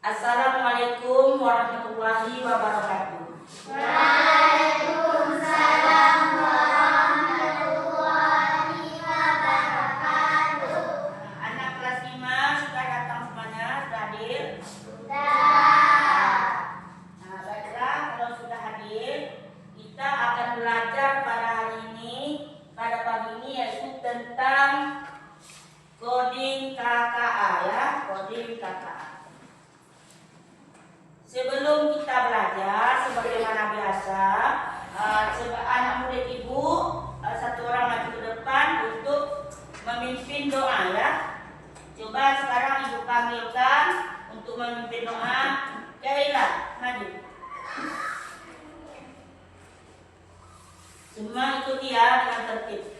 Assalamualaikum warahmatullahi wabarakatuh. Waalaikumsalam warahmatullahi wabarakatuh. Anak kelas 5 sudah datang semuanya, sudah hadir? Sudah. Nah, baiklah, kalau sudah hadir, kita akan belajar pada hari ini, pada pagi ini, yaitu tentang coding KKA ya, coding KKA. Sebelum kita belajar, sebagaimana biasa, anak murid ibu satu orang maju ke depan untuk memimpin doa ya. Coba sekarang ibu panggilkan untuk memimpin doa. Kailah, maju. Semua ikuti ya dengan tertib.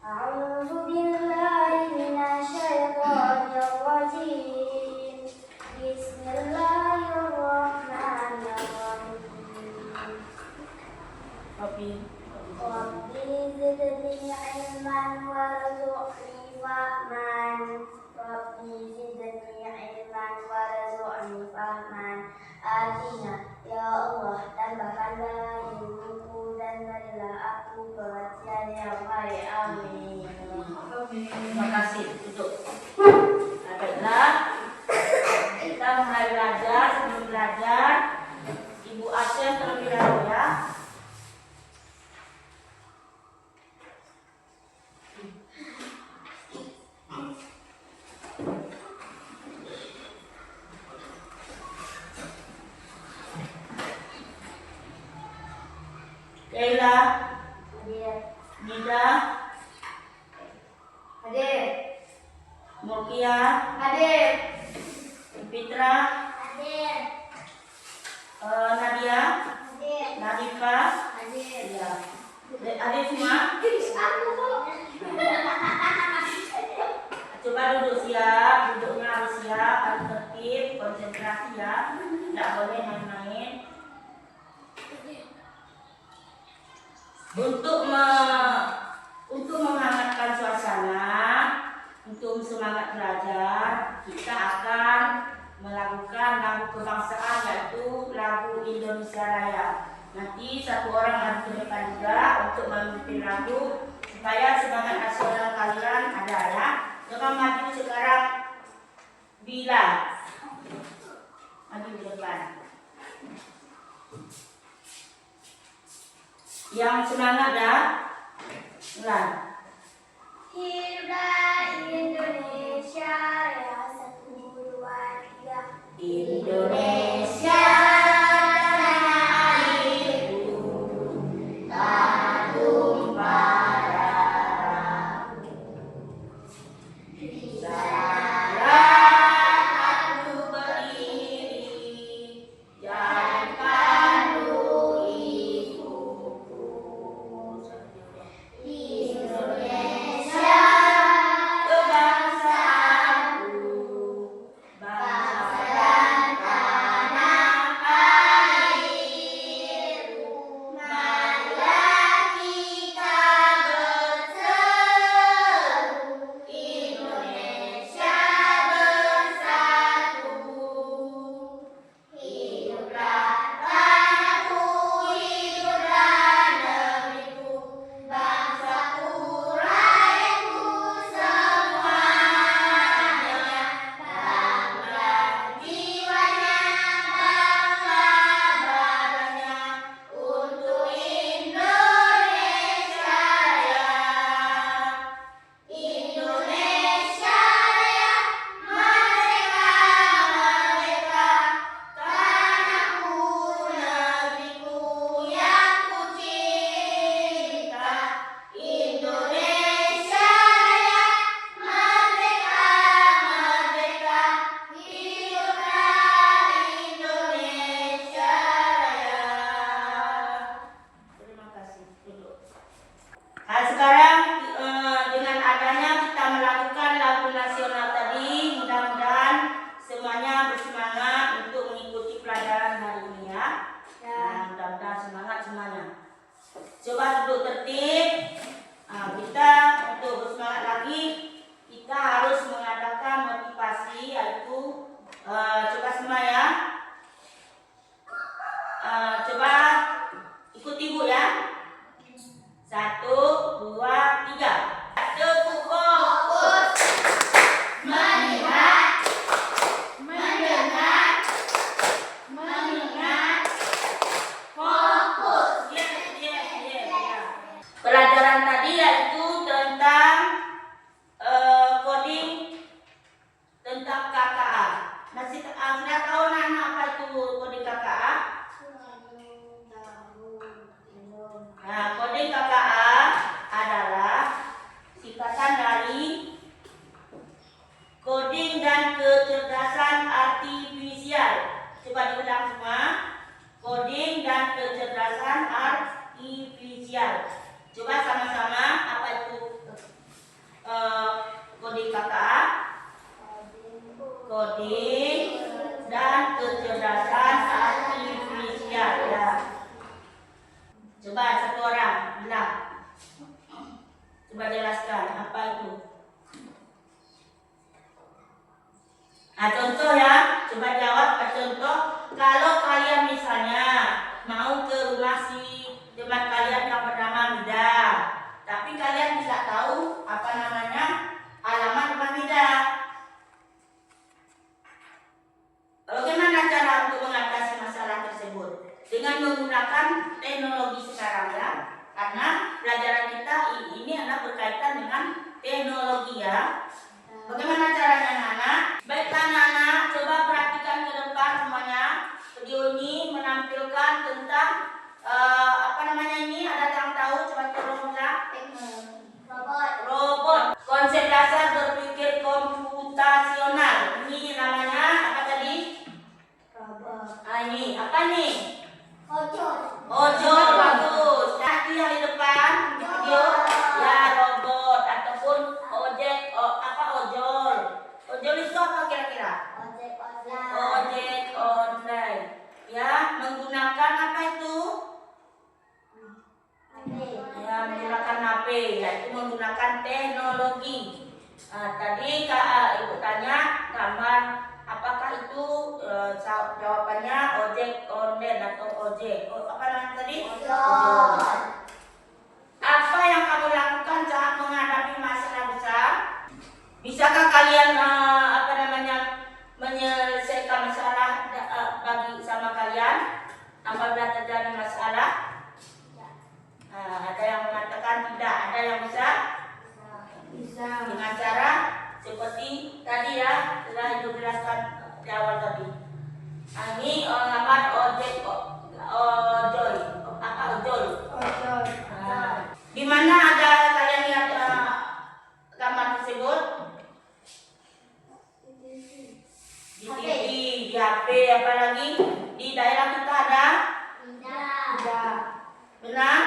A'udzu billahi minasyaitonir rajim. Bismillahirrahmanirrahim. Rabbi zidni ilman warzuqni fahman. Rabbi zidni ilman warzuqni fahman. Artinya, ya Allah, tambahkanlah ilmuku dan berilah aku pengertian yang baik. Amin. Terima kasih. Duduk. Baiklah, kita mulai belajar. Sebelum belajar, Ibu absen terlebih dahulu ya. Kaila, Hadir. Nida, Hadir. Murkia, Hadir. Fitra, Hadir. Nadia, Hadir. Nadifa, Hadir. ya. Adik semua? Coba duduk siap, duduknya harus siap, harus tertib, konsentrasi ya, tidak boleh main-main. Untuk menghangatkan suasana, untuk semangat belajar, kita akan melakukan lagu kebangsaan, yaitu lagu Indonesia Raya. Nanti satu orang maju ke depan juga untuk memimpin lagu supaya semangat nasional kalian ada ya. Jangan maju sekarang, bila maju ke depan. Yang semangat ya, mulai. Hiduplah Indonesia Raya 1, 2, 3. Indonesia tanah airku, tanah tumpah darah. Di sanalah aku berdiri, jadi pandu ibuku. Indonesia singkatan dari coding dan kecerdasan artifisial. Coba diulang semua. Coding dan kecerdasan artifisial. Coba sama-sama apa itu coding kakak? Coding dan kecerdasan artifisial ya. Coba satu orang bilang. Coba jelaskan apa itu. Nah, contoh ya, coba jawab contoh. Kalau kalian misalnya mau ke rumah si teman kalian yang bernama Mida, tapi kalian tidak tahu apa namanya alamat rumah Mida. Bagaimana cara untuk mengatasi masalah tersebut? Dengan menggunakan teknologi sekarang ya. Karena pelajaran kita ini adalah berkaitan dengan teknologi ya. Bagaimana caranya anak-anak? Baiklah anak-anak, coba perhatikan ke depan semuanya. Video ini menampilkan tentang apa namanya ini? Ada yang tahu? Coba tolong bilang. Robot. Konsep dasar berpikir komputasional. Ini namanya apa tadi? Robot. Ini apa nih? Ojol. Ojol, bagus. Nah, itu yang di depan video ya robot ataupun ojek. Ojol. Ojol itu apa kira-kira? Ojek online. Ojek online. Ya, menggunakan apa itu? Ya, menggunakan HP, yaitu menggunakan teknologi. Tadi Ibu tanya gambar, apakah itu jawabannya ojek online atau ojek? Apa namanya tadi? Ojol. Apa yang kamu lakukan saat menghadapi masalah besar? Bisakah kalian menyelesaikan masalah bagi sama kalian apabila terjadi masalah? Ada yang mengatakan tidak, ada yang bisa dengan cara seperti tadi ya, sudah Ibu jelaskan di awal tadi. Ini gambar ojek ojol. Apa ojol? Di mana ada kalian lihat gambar tersebut? Di TV, di HP, apalagi di daerah kita ada? Tidak. Benar?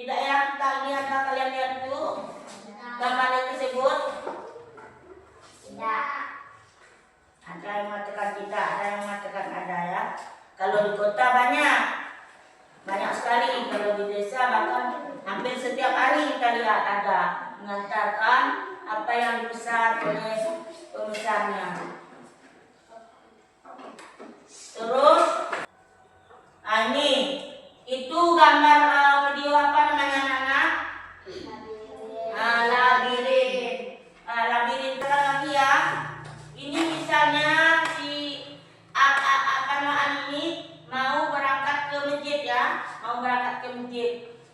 Di daerah kita ini ada kalian lihat itu gambar tersebut? Tidak. Ada yang mengatakan tidak, ada yang mengatakan ada ya. Kalau di kota banyak sekali. Kalau di desa bahkan hampir setiap hari kita lihat ada mengantarkan apa yang dipesan oleh pemesannya. Terus, ini itu gambar video apa namanya anak-anak? Labirin. Labirin lagi ya. Ini misalnya si ini mau berangkat ke masjid ya, mau berangkat ke masjid.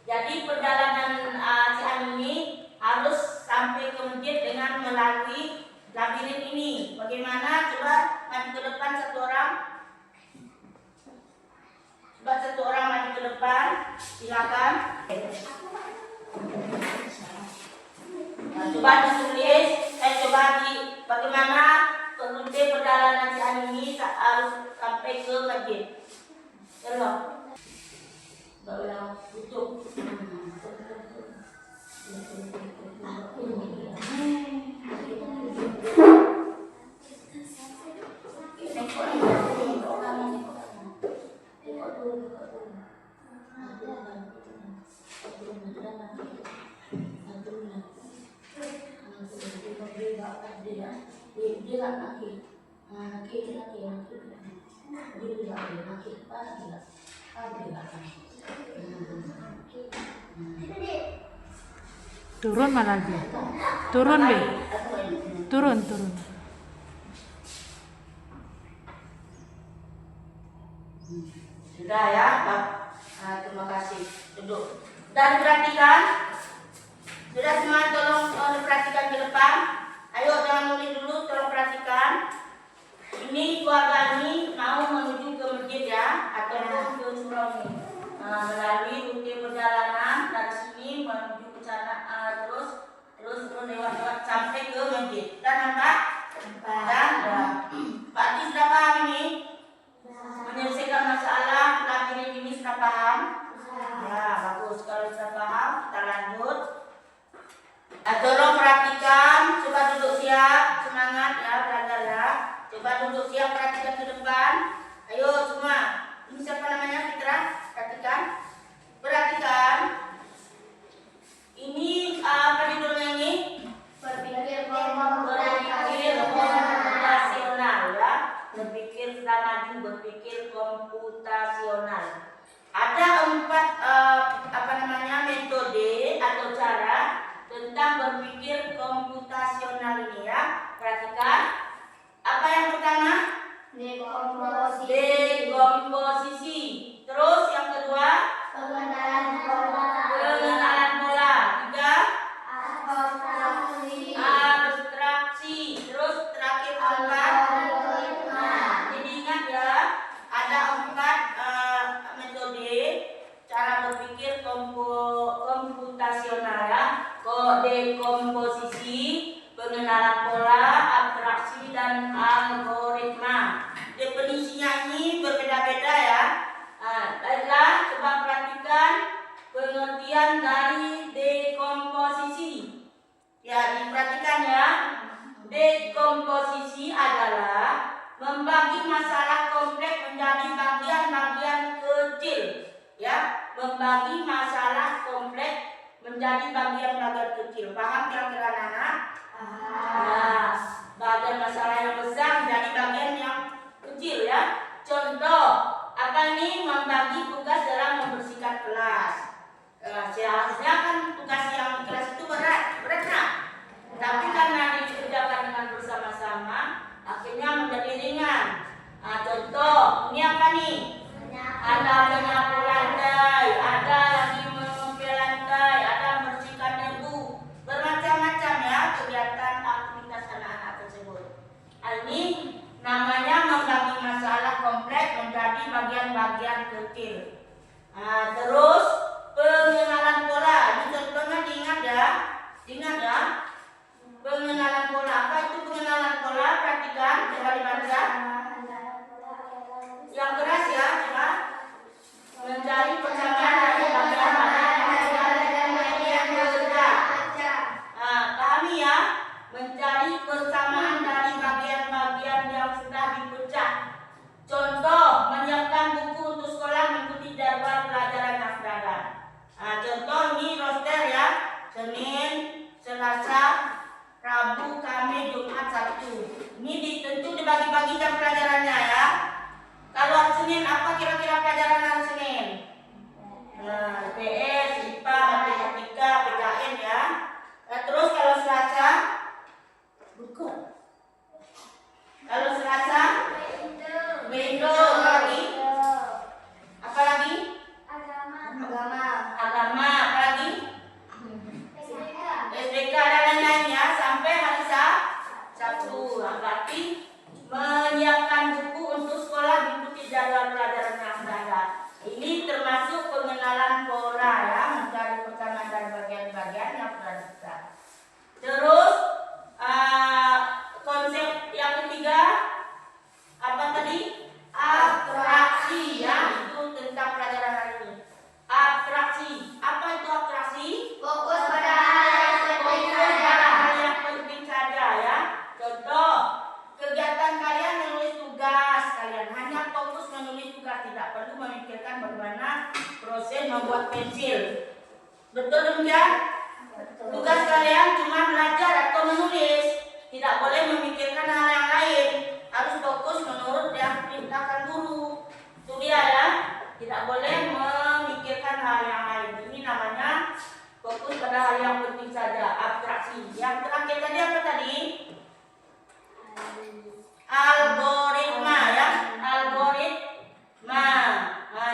Jadi perjalanan si ini harus sampai ke masjid dengan melalui labirin ini. Bagaimana? Coba maju ke depan satu orang. Coba satu orang maju ke depan. Silakan. Nah, coba ditulis. Coba bagaimana rute perjalanan si ini harus sampai ke masjid. Terus. Baru tutup. Turun malah dia. Turun deh. Turun. Sudah ya, Pak. Terima kasih. Duduk. Dan perhatikan. Sudah semua tolong perhatikan ke depan. Ayo jangan nulis dulu, tolong perhatikan. Ini keluarga ini mau menuju ke masjid ya, atau ke surau ini. Melalui rute perjalanan dari sini menuju ke sana terus Tolong perhatikan, coba duduk siap, semangat ya belajar ya. Coba duduk siap, perhatikan ke depan. Ayo semua. Ini siapa namanya Fitra? Perhatikan. Perhatikan. Ini apa judulnya ini? Berpikir Komputasional ya. Berpikir sudah maju, berpikir komputasional. Ada 4 metode atau cara tentang berpikir komputasional ini ya. Perhatikan. Apa yang pertama? Dekomposisi. Terus yang kedua? Pengenalan pola. Pengenalan pola. 3? Abstraksi. Abstraksi. Terus terakhir 4? Algoritma. Jadi ingat ya, ada 4 metode cara berpikir komputasional ya. Dekomposisi, pengenalan pola, abstraksi, dan algoritma. Definisinya ini berbeda-beda ya. Baiklah, coba perhatikan pengertian dari dekomposisi. Ya, diperhatikan ya. Dekomposisi adalah membagi masalah kompleks menjadi bagian-bagian kecil. Ya, membagi masalah kompleks menjadi bagian-bagian kecil. Paham kira-kira anak-anak? Nah, bagian masalah yang besar menjadi bagian yang kecil ya. Contoh, apa ini membagi tugas dalam membersihkan kelas. Seharusnya kan tugas yang di kelas itu berat. Tapi karena dikerjakan dengan bersama-sama, akhirnya menjadi ringan. Contoh, ini apa nih? Ada menyapu lantai, ada lagi mengepel lantai, ada membersihkan debu, bermacam-macam ya kegiatan aktivitas anak-anak tersebut. Ini namanya membagi masalah kompleks menjadi bagian-bagian kecil. Terus pengenalan pola, ini contohnya diingat ya, pengenalan pola. Apa itu pengenalan pola? Perhatikan, coba dibaca. Yang keras ya, coba. Mencari persamaan dari bagian-bagian yang berbeda. Pahami ya, mencari persamaan dari bagian-bagian yang sudah dipecah. Contoh, menyiapkan buku untuk sekolah mengikuti jadwal pelajaran yang berada. Contoh ini roster ya, Senin, Selasa, Rabu, Kamis, Jumat, Sabtu. Ini tentu dibagi-bagi jam pelajarannya ya. Kalau hari Senin apa kira-kira pelajaran hari Senin? PS, IPA, Matematika, PKN ya. Terus kalau Selasa, buku. Kalau Selasa, Window, apa lagi? Agama, apa lagi? SBK dan lain-lain ya, sampai hari Sabtu. Berarti menyiapkan buku untuk sekolah mengikuti jadwal pelajaran yang ada. Ini termasuk pengenalan pola ya, mencari persamaan dari bagian-bagian yang sudah. Terus konsep yang ketiga apa tadi? Abstraksi ya, itu tentang pelajaran hari ini. Abstraksi, apa itu abstraksi? Fokus pada hal yang penting saja. Ya. Contoh, kegiatan kalian menulis tugas, kalian hanya fokus menulis tugas, tidak perlu memikirkan bagaimana proses membuat pensil. Betul demikian? Tugas kalian cuma belajar atau menulis, tidak boleh memikirkan hal yang lain, harus fokus menurut yang diperintahkan guru. Itu dia ya, tidak boleh memikirkan hal yang lain. Ini namanya fokus pada hal yang penting saja, abstraksi. Yang terakhir tadi apa tadi? Algoritma ya, algoritma.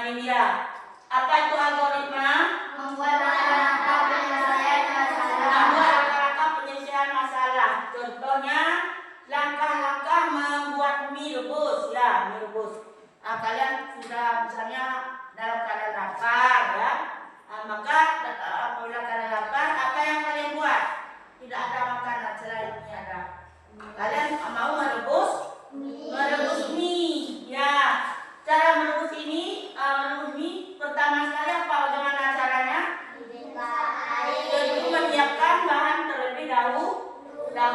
Ini dia. Apa itu algoritma? membuat langkah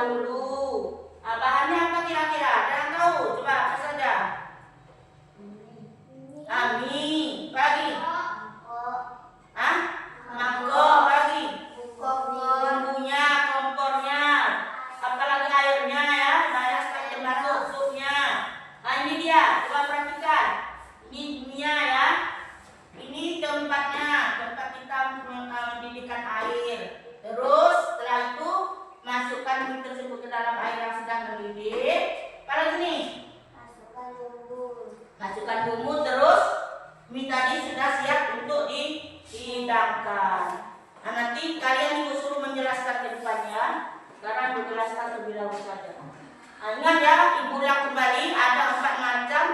dahulu. Bahannya apa kira-kira? Ada yang tahu? Coba apa saja? Mie. Pagi. Mangkok. Pagi. Bumbunya, kompornya, apalagi airnya ya, banyak sekali termasuk supnya. Ini dia, coba perhatikan. Ini dunia ya. Ini tempatnya, tempat kita mendidihkan air. Terus setelah itu masukkan mie tersebut ke dalam air yang sedang mendidih. Apalagi nih? Masukkan bumbu, terus mie tadi sudah siap untuk dihidangkan. Nah, nanti kalian ibu suruh menjelaskan ke depannya. Sekarang dijelaskan terlebih dahulu saja. Ingat ya, ibu ulang kembali ada 4 macam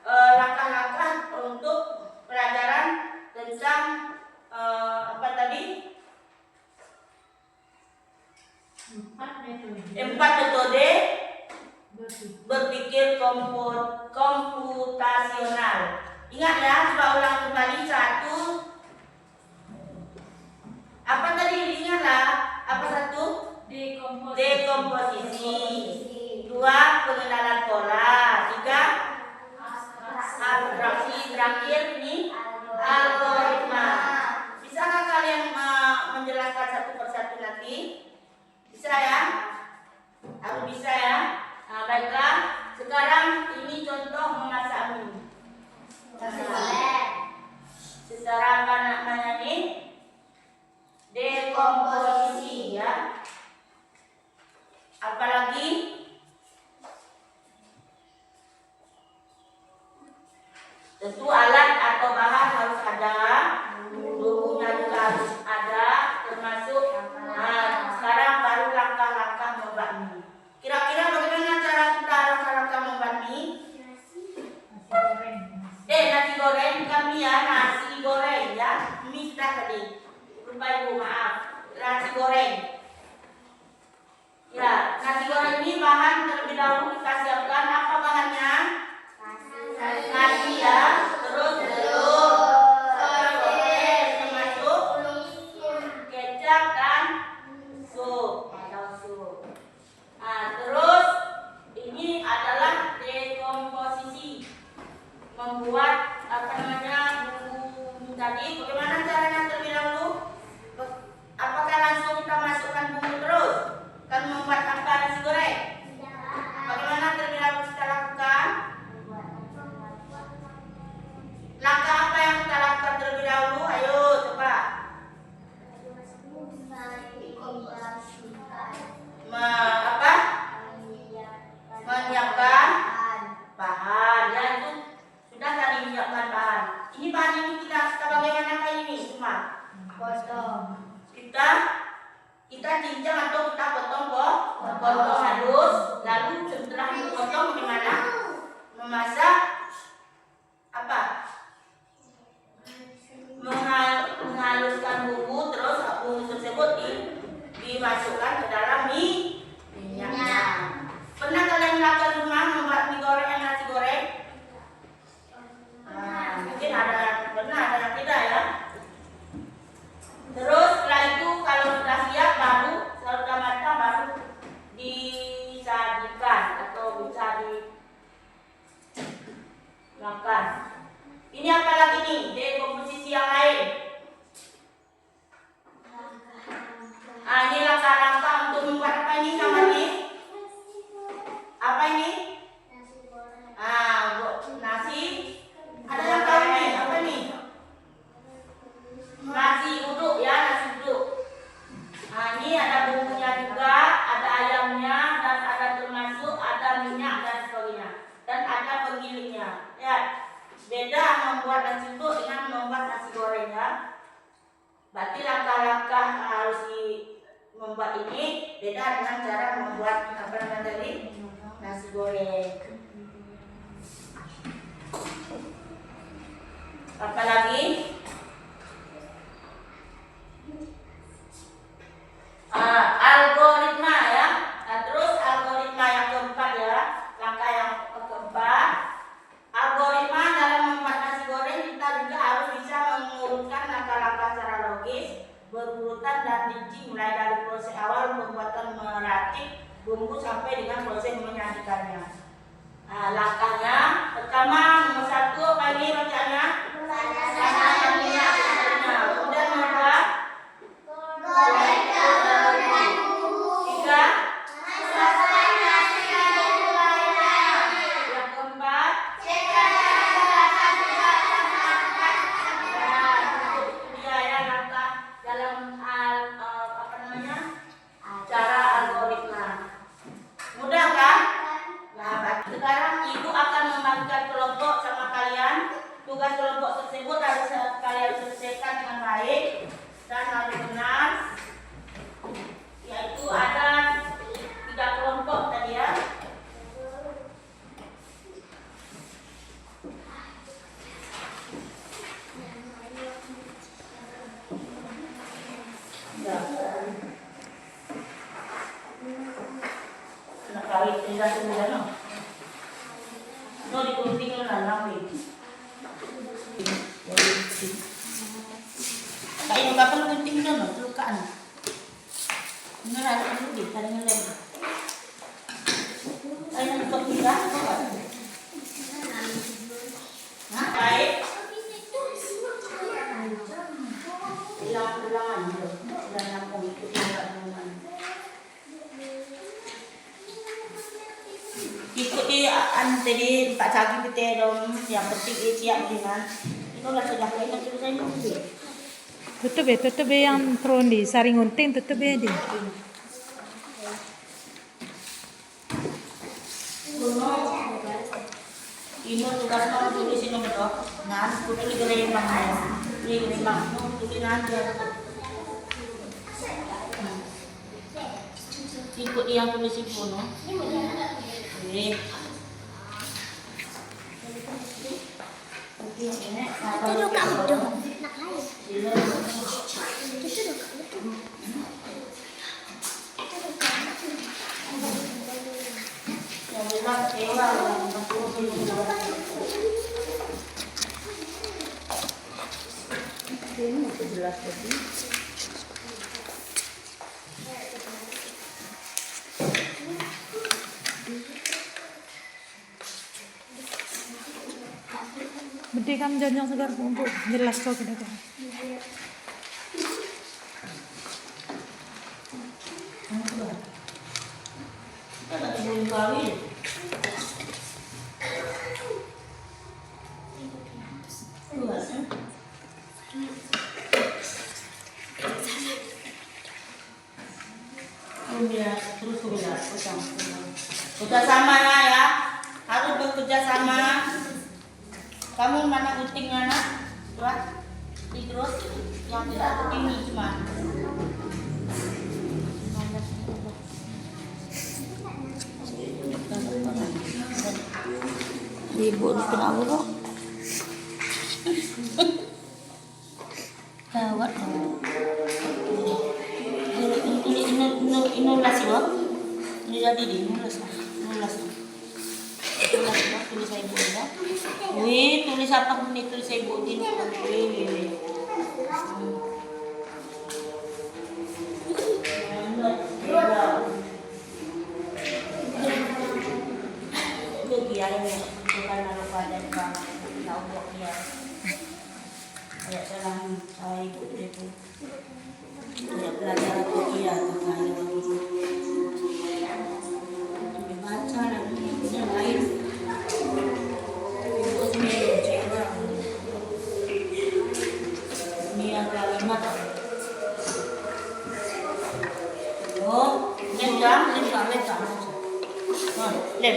langkah-langkah untuk pelajaran tentang apa tadi? 4 metode berpikir komputasional. Ingat ya, coba ulang kembali. 1. Apa tadi? Ingatlah. Apa 1? Dekomposisi. 2. Pengenalan pola. 3. Abstraksi. Terakhir ini algoritma. Bisakah kalian menjelaskan satu persatu nanti? Bisa ya? Harus bisa ya? Nah, baiklah. Sekarang ini contoh memasak mie. Secara apa namanya nih? Dekomposisi ya. Apalagi tentu alat atau bahan harus ada, bumbunya juga harus ada, termasuk. Nah, sekarang baru langkah-langkah membuat mie. Kira-kira bagaimana cara kita langkah-langkah membuat mie? Nasi goreng bukan mie ya, nasi goreng ya. Mie sudah tadi. Lupa ibu, maaf. Nasi goreng. Ya, nasi goreng ini bahan terlebih dahulu kita siapkan. Apa bahannya? Nasi ya. Terus telur, termasuk kecap dan sup atau sup. Nah, terus ini adalah dekomposisi, membuat apa namanya bumbu tadi. Bagaimana caranya terlebih dahulu? Apakah langsung kita masukkan bumbu terus? Kan membuat apa nasi goreng? Bagaimana terlebih dahulu kita lakukan? Langkah apa yang kita lakukan terlebih dahulu? Ayo coba. Menyiapkan bahan. Ya itu sudah tadi menyiapkan bahan. Ini bahan ini kita bagaimana kayak ini cuma kita cincang atau kita potong halus. Lalu setelah dipotong bagaimana? Memasak apa? Menghaluskan bumbu, terus bumbu tersebut dimasukkan ke dalam minyaknya. Pernah kalian melakukan rumah membuat mie goreng yang nasi goreng? Nah, mungkin ada yang pernah, ada yang tidak ya. Terus setelah itu kalau sudah siap baru, kalau sudah matang baru disajikan atau bisa dimakan. Ini apa lagi nih? Dekomposisi yang lain. Ini langkah-langkah untuk membuat apa ini namanya? Apa ini? Nasi. Ada yang tahu nih? Apa nih? Nasi uduk ya, nasi uduk. Ini ada bumbunya juga, ada ayamnya, dan ada termasuk ada minyak dan sebagainya, dan ada penggilingnya. Ya, beda membuat nasi uduk dengan membuat nasi goreng ya. Berarti langkah-langkah harus membuat ini beda dengan cara membuat apa namanya tadi nasi goreng. Apalagi algoritma ya. Nah, terus algoritma yang keempat ya, langkah yang keempat. Algoritma dalam membuat nasi goreng kita juga harus bisa mengurutkan langkah-langkah secara logis, berurutan dan rinci mulai dari proses awal pembuatan meracik Tunggu sampai dengan proses menyajikannya. Nah, langkahnya pertama nomor 1 apa ini bacaannya? Panaskan minyak secukupnya. Kemudian nomor 2, Goreng telur dan bumbu. 3, Masukkan nasi dan bumbu lainnya. yang keempat. Cetak satu Nah, itu dia ya langkah dalam apa namanya? Cara algoritma. Mudah kan? Nah, sekarang ibu akan membagikan kelompok sama kalian. Tugas kelompok tersebut harus kalian selesaikan dengan baik dan harus benar. Yaitu ada 3 kelompok tadi ya. Nakawit nila sila no. No, dikunting nyo na lang eh. Kaya yung kapal kunting nyo no, tulukaan. Ngarap nyo din, kaya nga lang. Ay, nagpag nila, ha? Baik. Ilang-ilangan nyo. Ilang lang kung ikutin naman. Ikuti tadi Pak Cagi kita dong, yang penting siap dengan itu nggak sudah kayak gitu saya mungkin. Tutup yang turun di saring unting tutup ya di. Ini tugas kamu tulis ini betul. Nah, tulis di lemang ya. Di lemang tulis aja. Ikuti yang tulis itu no. Jelas tadi. Bedi kamu jangan segar untuk jelas kok kita kan. Kita tak boleh kawin. Terus bekerja sama ya, harus bekerja sama. Kamu mana gunting mana? Terus yang tidak gunting cuma. Ibu ni kenapa kok? Gawat. Ini ulas ya? Ini jadi di ulas. Tulis saya ibu ya. Wih, tulis apa nih tulis saya ibu ini? Wih. Itu biarnya bukan naruh pada bang, naruh dia. Kayak saya ibu itu. Kayak belajar itu dia makanya baca dan yang lain. Ini yang kalimat. Oh, lem.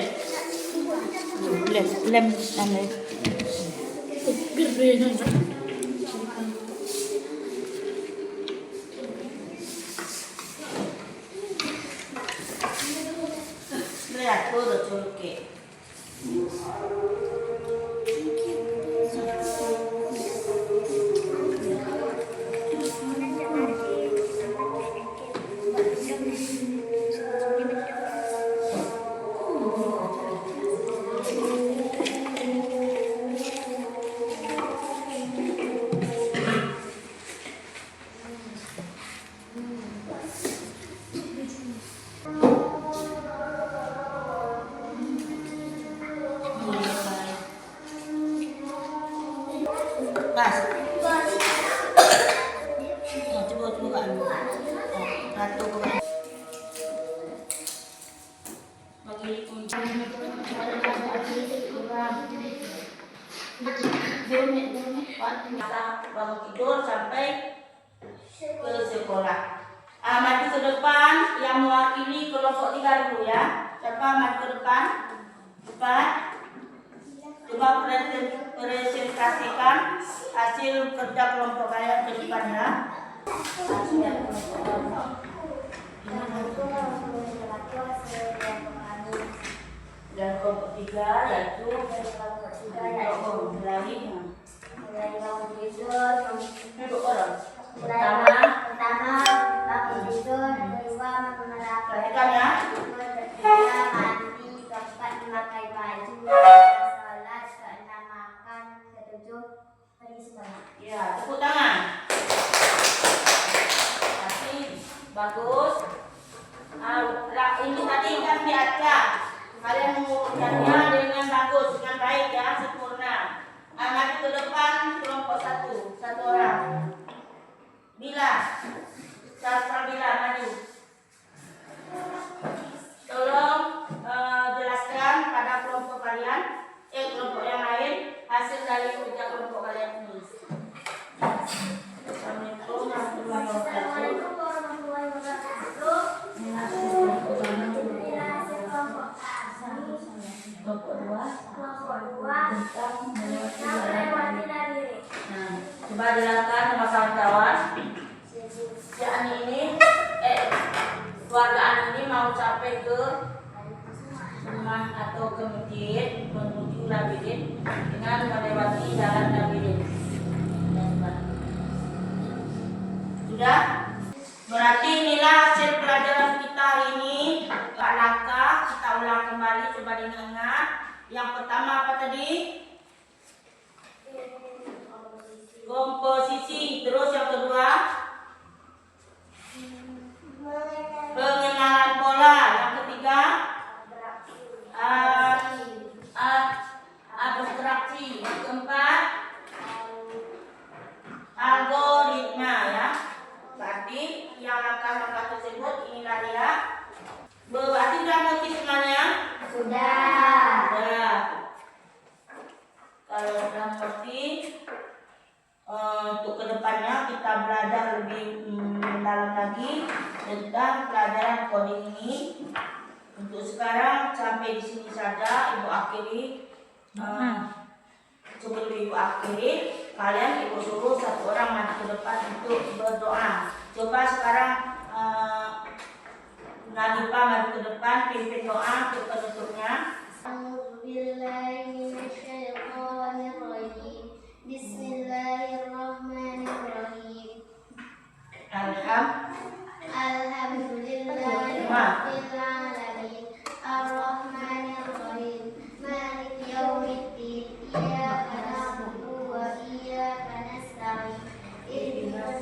Lihat tuh 저렇게. Kita bangun tidur sampai ke sekolah. Maju ke depan yang mewakili kelompok 3 dulu ya. Siapa maju ke depan? Cepat. Coba presentasikan hasil kerja kelompok kalian ke depan ya. Dan kelompok 3 yaitu mulai bangun tidur, duduk orang. pertama bangun tidur, kedua menerapkan Perhatikan ya. ketiga mandi, keempat memakai baju, kelima sholat, keenam makan, ketujuh pergi sekolah. Ya, tepuk tangan. Kasih, bagus. Ini tadi kan diacak. Kalian mengurutkannya dengan bagus, dengan baik ya, sempurna. Maju ke depan kelompok 1 orang. Bila, Sastra Bila maju. Tolong jelaskan pada kelompok kalian, kelompok yang lain hasil dari kerja kelompok kalian ini. Assalamualaikum warahmatullahi wabarakatuh. Assalamualaikum warahmatullahi wabarakatuh. Ini hasil kelompok kami. Kelompok 2 Kelompok 2 tentang melewati diri. Nah, coba jelaskan sama kawan-kawan. Si Ani ini, keluarga Ani ini mau sampai ke rumah atau ke masjid menuju labirin dengan melewati jalan labirin. Sudah? Berarti inilah hasil pelajaran kita hari ini. Pak Laka, kita ulang kembali, coba diingat. Yang pertama apa tadi? Komposisi. Terus yang kedua? Pengenalan pola. Yang ketiga? Abstraksi. Yang keempat? Algoritma ya. Berarti yang langkah-langkah tersebut inilah dia. Berarti sudah mengerti semuanya? Sudah. Sudah. Kalau sudah mengerti, untuk kedepannya kita belajar lebih mendalam lagi tentang pelajaran coding ini. Untuk sekarang sampai di sini saja Ibu akhiri. Sebelum Ibu akhiri, kalian Ibu suruh 1 orang maju ke depan untuk berdoa. Coba sekarang Nadifah maju ke depan, pimpin doa untuk penutupnya. Bismillahirrahmanirrahim. Alhamdulillahirrahmanirrahim. Ar-Rahmanirrahim. Maliki yaumiddin. Iyyaka na'budu wa iyyaka nasta'in. Ihdinas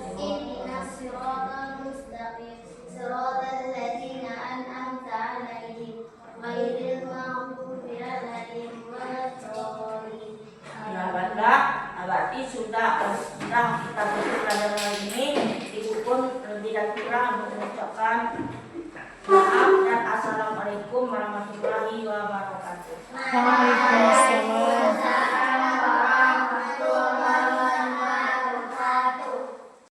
siratal mustaqim. Siratal ladzina an'amta 'alaihim ghairil maghdubi 'alaihim waladdallin. Ya, baiklah. Berarti sudah kita tutup pelajaran hari ini. Ibu pun lebih dan kurang mengucapkan maaf dan assalamualaikum warahmatullahi wabarakatuh. Waalaikumsalam.